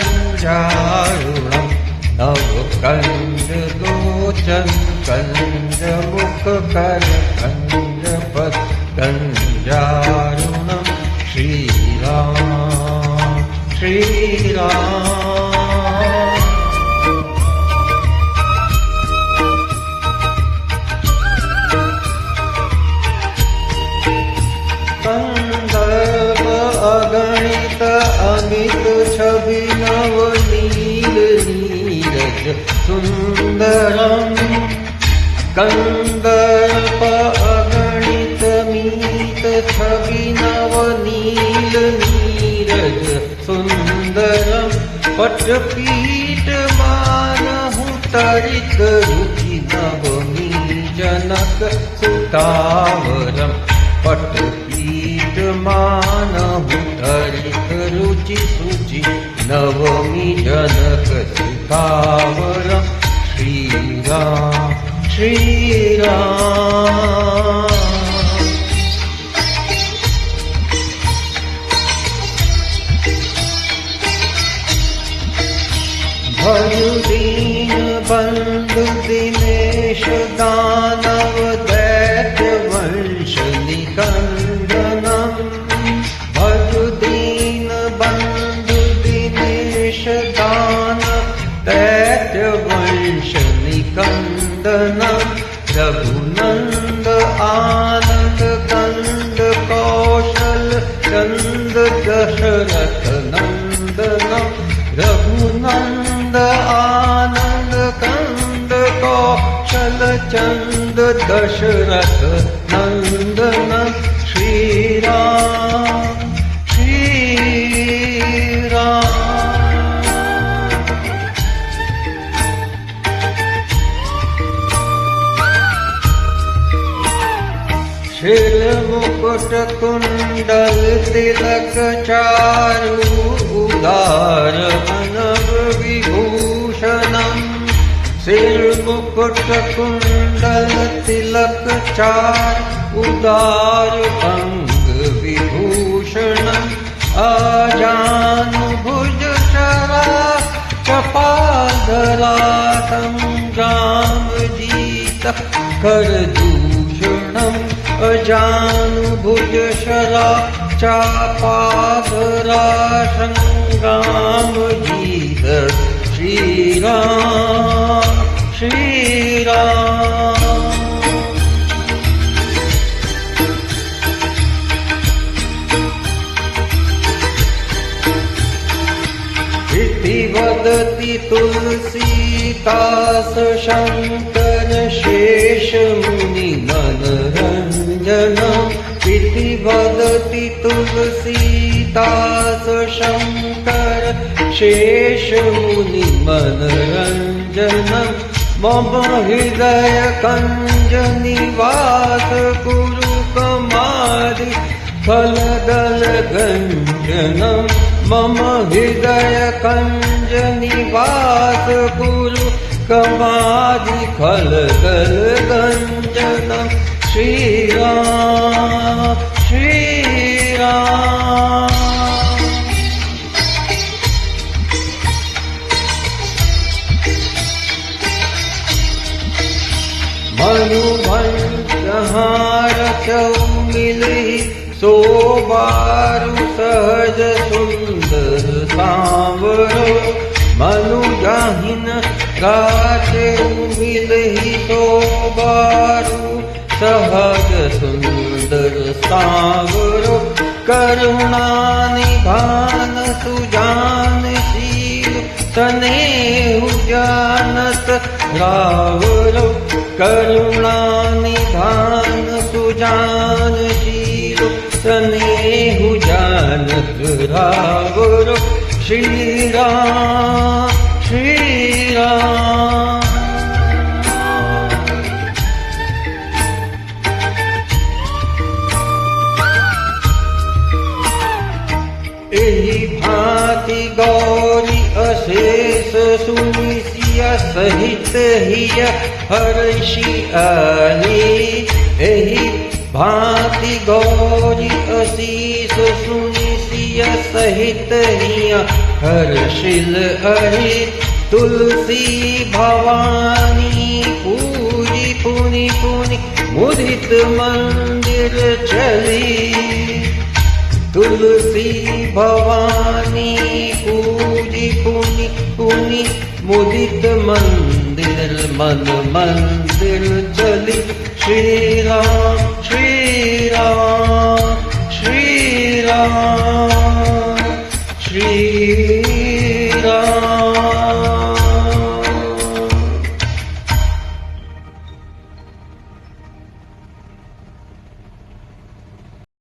कञ्जारुणम् नव कञ्जलोचन कञ्जमुखकर कञ्जपद कञ्जारुणम् श्रीराम श्रीराम। कंदर्प अगणित अमित छवि नव नील नीरज सुंदरम। कंदर्प अगणित मीत छवि नव नील नीरज सुंदरम। पटपीठ मानहु तरित रुचि नवमी जनक सुतावरम। पटपीठ मानहु तरित रुचि सुचि नवमी जनक सुतावरम। श्रीराम श्रीराम। भजु दीन बंधु दिनेश दानव दैत्य वंश निकंदनम। भजु दीन बंधु दिनेश दानव दैत्य वंश निकंदनम। रघुनंद आनंद कंद कौशल चंद दशरथ नंदनम। रघुनंद आनंद कंद कौशल चंद दशरथ नंदनम। श्रीराम श्रीराम। शिर मुकुट कुंडल तिलक चारु उदार मानव विभूषणम। सिर मुकुट कुंडल तिलक चारु उदार अंग विभूषणम। अजानुभुज शरा चपाधरा संग्राम जीत कर दूषणम। अजानुभुज शरा चापाधरा संग्राम जीत। श्रीराम श्रीराम। इति वदति तुलसीदास शंकर शेष मुनि मनरंजनम। इति वदति तुलसीदास शंकर शेष मुनि मनरंजनम। मम हृदय कंज निवास कुरु कमारि फलदल गंजनम। मम हृदय कंज निवास कुरु कमारि फलदल गंजनम। श्रीराम श्रीराम। मनुवंशहार चौमिलहि सोबारु सहज सुंदर सांवरो। मनुजाहिन राचे मिलहि सोबारु सहज सुंदर सांवरो। करुणा निधान सुजानशील स्नेहु जानत रावरो। करुणा निधान सुजानशील स्नेहु जानत रावरो। श्रीराम श्रीराम। एहि भांति गौरी अशेष सुनिसिय सहित हिय हर्षि आली। एहि भांति गौरी अशीष सुनिसिय सहित हिय हर्षिल अहि तुलसी भवानी पूजी पुनि पुनि मुदित मंदिर चली तुलसी भवानी पूजी पुनि पुनि मुदित मंदिर मन मंदिर चली श्री राम श्री राम श्री राम श्री